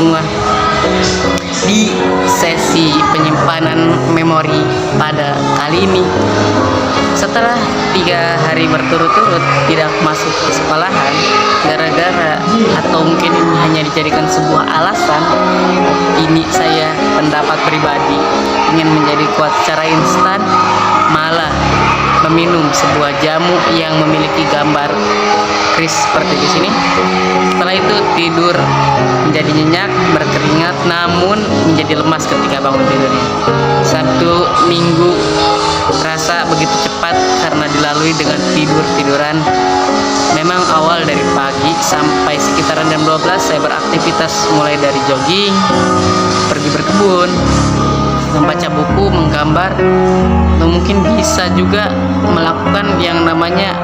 semua. Di sesi penyimpanan memori pada kali ini, setelah 3 hari berturut-turut tidak masuk ke sekolahan gara-gara atau mungkin ini hanya dijadikan sebuah alasan, ini saya pendapat pribadi ingin menjadi kuat secara instan, malah meminum sebuah jamu yang memiliki gambar kris seperti di sini. Setelah itu tidur menjadi nyenyak, berkeringat, namun menjadi lemas ketika bangun tidurnya. 1 minggu terasa begitu cepat karena dilalui dengan tiduran. Memang awal dari pagi sampai sekitaran jam 12 saya beraktivitas, mulai dari jogging, pergi berkebun, membaca buku, menggambar, atau mungkin bisa juga melakukan yang namanya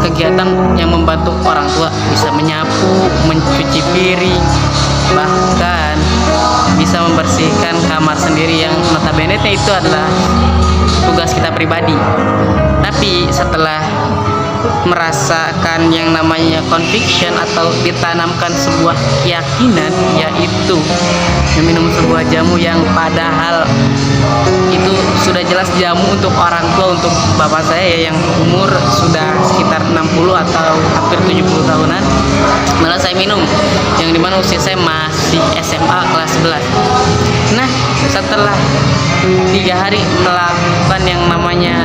kegiatan yang membantu orang tua, bisa menyapu, mencuci piring, bahkan bisa membersihkan kamar sendiri yang notabene itu adalah tugas kita pribadi. Tapi setelah merasakan yang namanya conviction atau ditanamkan sebuah keyakinan, yaitu meminum sebuah jamu yang padahal itu sudah jelas jamu untuk orang tua, untuk bapak saya yang umur sudah sekitar 60 atau hampir 70 tahunan, malah saya minum yang dimana usia saya masih SMA kelas 11. Nah, setelah 3 hari melakukan yang namanya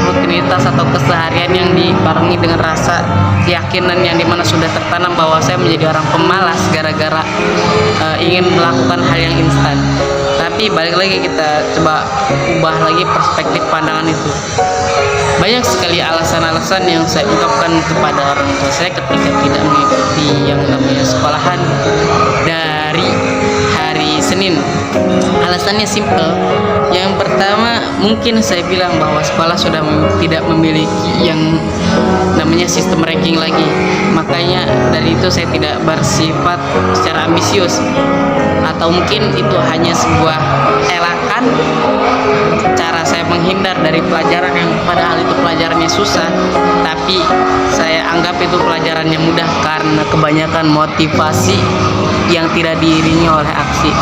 rutinitas atau keseharian yang dibarengi dengan rasa keyakinan yang dimana sudah tertanam bahwa saya menjadi orang pemalas gara-gara ingin melakukan hal yang instan. Tapi balik lagi, kita coba ubah lagi perspektif pandangan itu. Banyak sekali alasan-alasan yang saya ungkapkan kepada orang tua saya ketika tidak mengikuti yang namanya sekolahan dari hari Senin. Alasannya simple. Yang pertama, mungkin saya bilang bahwa sekolah sudah tidak memiliki yang namanya sistem ranking lagi. Makanya dari itu saya tidak bersifat secara ambisius, atau mungkin itu hanya sebuah elakan cara saya menghindar dari pelajaran yang padahal itu pelajarannya susah, tapi saya anggap itu pelajarannya mudah karena kebanyakan motivasi yang tidak diiringi oleh aksi.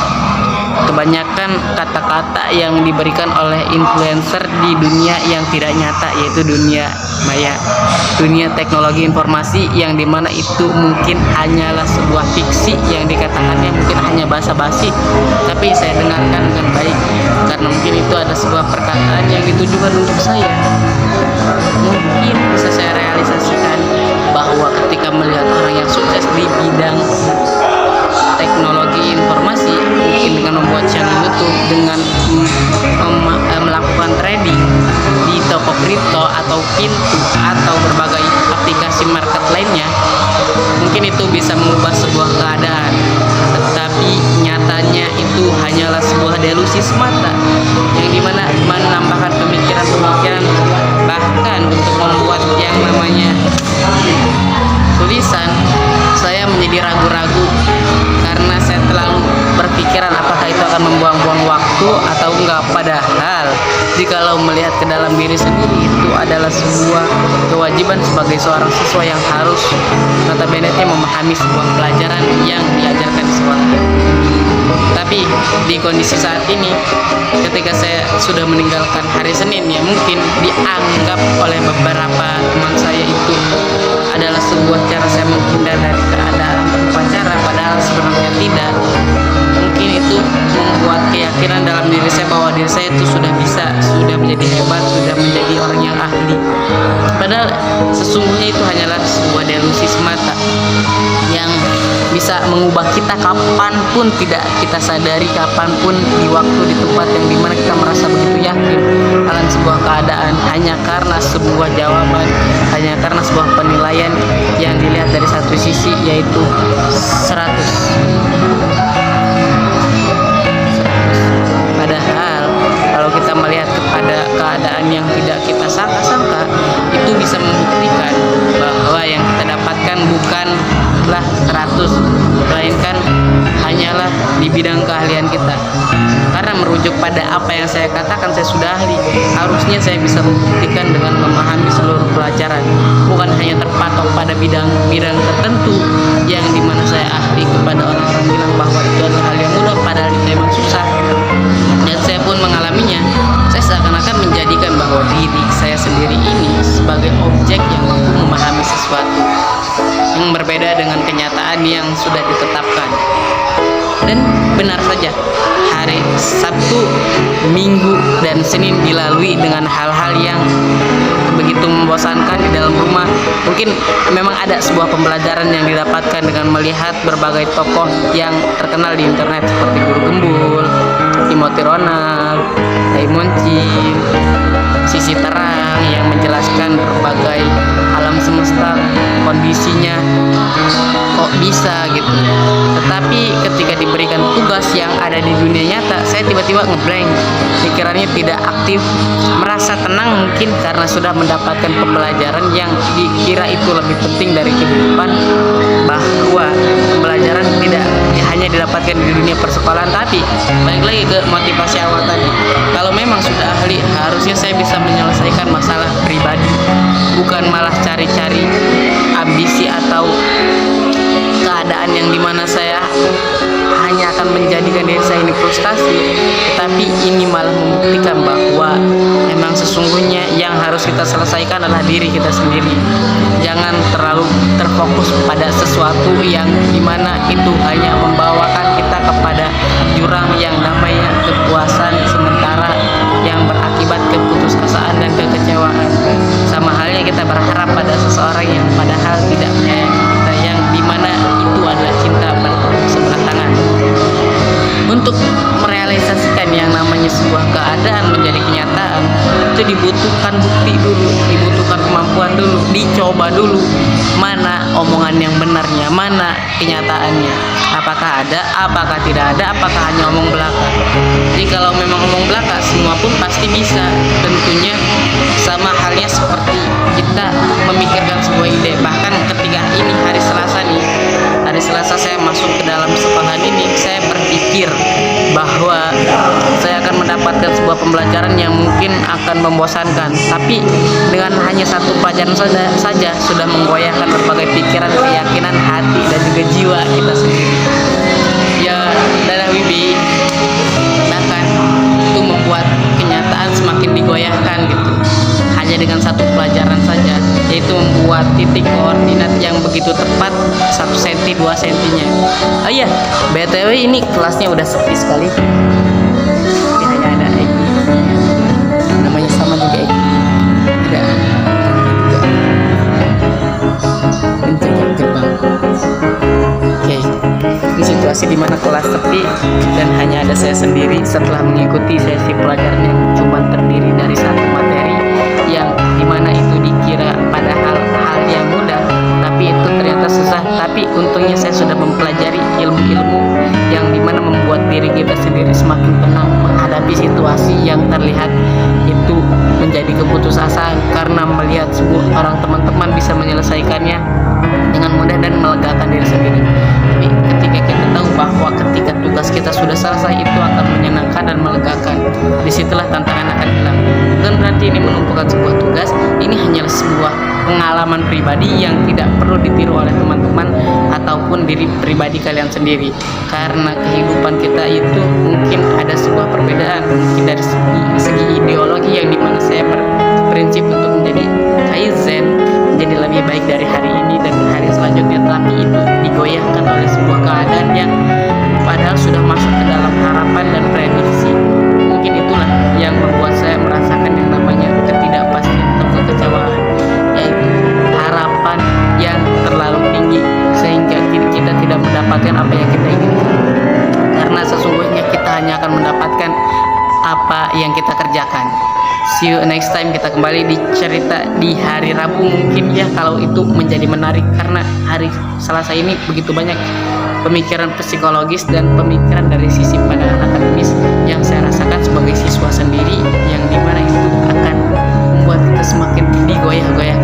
Kebanyakan kata-kata yang diberikan oleh influencer di dunia yang tidak nyata, yaitu dunia maya, dunia teknologi informasi, yang dimana itu mungkin hanyalah sebuah fiksi yang dikatakannya mungkin hanya basa-basi, tapi saya dengarkan dengan baik karena mungkin itu ada sebuah perkataan yang ditujukan untuk saya. Mungkin bisa saya realisasikan bahwa ketika melihat orang yang sukses di bidang teknologi informasi, mungkin dengan membuat channel YouTube, dengan melakukan trading di toko kripto atau Pintu atau berbagai aplikasi market lainnya, mungkin itu bisa mengubah sebuah keadaan. Tetapi nyatanya itu hanyalah sebuah delusi semata yang dimana menambahkan pemikiran-pemikiran, bahkan untuk membuat yang namanya tulisan saya menjadi ragu-ragu karena saya terlalu berpikiran apakah itu akan membuang-buang waktu atau enggak. Padahal jikalau melihat ke dalam diri sendiri, itu adalah sebuah kewajiban sebagai seorang siswa yang harus notabene memahami sebuah pelajaran yang diajarkan di sekolah. Tapi di kondisi saat ini, ketika saya sudah meninggalkan hari Senin, ya mungkin dianggap oleh beberapa teman saya itu adalah sebuah cara saya menghindar dari keadaan upacara, padahal sebenarnya tidak. Mungkin itu membuat keyakinan dalam diri saya bahwa diri saya itu sudah bisa, sudah menjadi hebat, sudah menjadi orang yang ahli. Padahal sesungguhnya itu hanyalah sebuah delusi semata yang bisa mengubah kita kapanpun tidak kita sadari, kapanpun di waktu, di tempat yang dimana kita merasa begitu yakin akan sebuah keadaan, hanya karena sebuah jawaban, hanya karena sebuah penilaian yang dilihat dari satu sisi, yaitu 100. Padahal kalau kita melihat kepada keadaan yang tidak kita sangka-sangka, itu bisa membuktikan bahwa yang kita dapatkan bukanlah 100, melainkan hanyalah di bidang keahlian kita. Karena merujuk pada apa yang saya katakan, saya sudah ahli, harusnya saya bisa membuktikan dengan memahami seluruh pelajaran, bukan hanya terpatok pada bidang-bidang tertentu yang dimana saya ahli kepada orang-orang bilang bahwa keadaan yang sudah ditetapkan. Dan benar saja, hari Sabtu, Minggu, dan Senin dilalui dengan hal-hal yang begitu membosankan di dalam rumah. Mungkin memang ada sebuah pembelajaran yang didapatkan dengan melihat berbagai tokoh yang terkenal di internet seperti Guru Gembul, Timothy Ronald, Taimonci, Sisi Terang yang menjelaskan berbagai alam semesta, kondisinya kok bisa gitu. Tetapi ketika diberikan tugas yang ada di dunia nyata, saya tiba-tiba ngeblank, pikirannya tidak aktif, merasa tenang mungkin karena sudah mendapatkan pembelajaran yang dikira itu lebih penting dari kehidupan, bahwa pembelajaran tidak hanya didapatkan di dunia persekolahan. Tapi balik lagi ke motivasi awal tadi, kalau memang sudah ahli, harusnya saya bisa menyelesaikan masalah pribadi, bukan malah cari-cari ambisi atau keadaan yang dimana saya hanya akan menjadikan diri saya ini frustasi. Tetapi ini malah membuktikan bahwa memang sesungguhnya yang harus kita selesaikan adalah diri kita sendiri. Jangan terlalu terfokus pada sesuatu yang dimana itu hanya membawakan kita kepada jurang yang namanya kepuasan sementara yang berakibat keputusasaan dan kekecewaan. Sama halnya kita berharap pada seseorang yang padahal tidak menyayangi kita, yang dimana itu adalah cinta bertepuk sebelah tangan. Untuk merealisasikan yang namanya sebuah keadaan menjadi kenyataan, itu dibutuhkan bukti dulu, dibutuhkan kemampuan dulu, dicoba dulu mana omongan yang benarnya, mana kenyataannya, apakah ada, apakah tidak ada, apakah hanya omong belaka. Jadi kalau memang omong belaka, semua pun pasti bisa. Tentunya sama halnya seperti kita memikirkan sebuah ide. Bahkan ketika ini hari Selasa nih, hari Selasa saya masuk ke dalam sekolahan ini, saya berpikir bahwa saya akan mendapatkan sebuah pembelajaran yang mungkin akan membosankan, tapi dengan hanya satu pelajaran saja sudah menggoyahkan berbagai pikiran, keyakinan, hati, dan juga jiwa kita sendiri. Ya, dadah Wibi, bahkan itu membuat kenyataan semakin digoyahkan gitu. Hanya dengan satu pelajaran saja, yaitu membuat titik koordinat yang begitu tepat 1 cm 2 cm-nya. Oh iya, BTW ini kelasnya udah sepi sekali. Ini hanya ada Egi, namanya sama juga Egi. Ada penjaga gerbang. Oke, ini situasi dimana kelas sepi dan hanya ada saya sendiri setelah mengikuti sesi pelajaran yang cuma terdiri dari satu materi, yang dimana itu dikira padahal hal yang mudah, tapi itu ternyata susah. Tapi untungnya saya sudah mempelajari ilmu-ilmu yang dimana membuat diri kita sendiri semakin tenang menghadapi situasi yang terlihat itu menjadi keputusasaan, karena melihat sebuah orang teman-teman bisa menyelesaikannya dengan mudah dan melegakan diri sendiri. Tapi ketika kita tahu bahwa ketika tugas kita sudah selesai, itu akan menyenangkan dan melegakan, disitulah tantangan akan hilang. Bukan berarti ini menumpukan sebuah tugas, ini hanyalah sebuah pengalaman pribadi yang tidak perlu ditiru oleh teman-teman ataupun diri pribadi kalian sendiri. Karena kehidupan kita itu mungkin ada sebuah perbedaan, mungkin dari segi ideologi yang dimana saya berprinsip untuk menjadi kaizen, menjadi lebih baik dari hari ini dan hari selanjutnya, tapi itu digoyahkan oleh sebuah keadaan yang padahal sudah masuk ke dalam harapan dan prediksi. Mungkin itulah yang membuat saya merasakan yang namanya ketidakpastian atau kekecewaan, yaitu harapan yang terlalu tinggi sehingga kita tidak mendapatkan apa yang kita inginkan. Karena sesungguhnya kita hanya akan mendapatkan apa yang kita kerjakan. See you next time. Kita kembali di cerita di hari Rabu mungkin ya, kalau itu menjadi menarik, karena hari Selasa ini begitu banyak pemikiran psikologis dan pemikiran dari sisi pandangan akademis yang saya rasakan sebagai siswa sendiri, yang dimana itu akan membuat kita semakin digoyah-goyah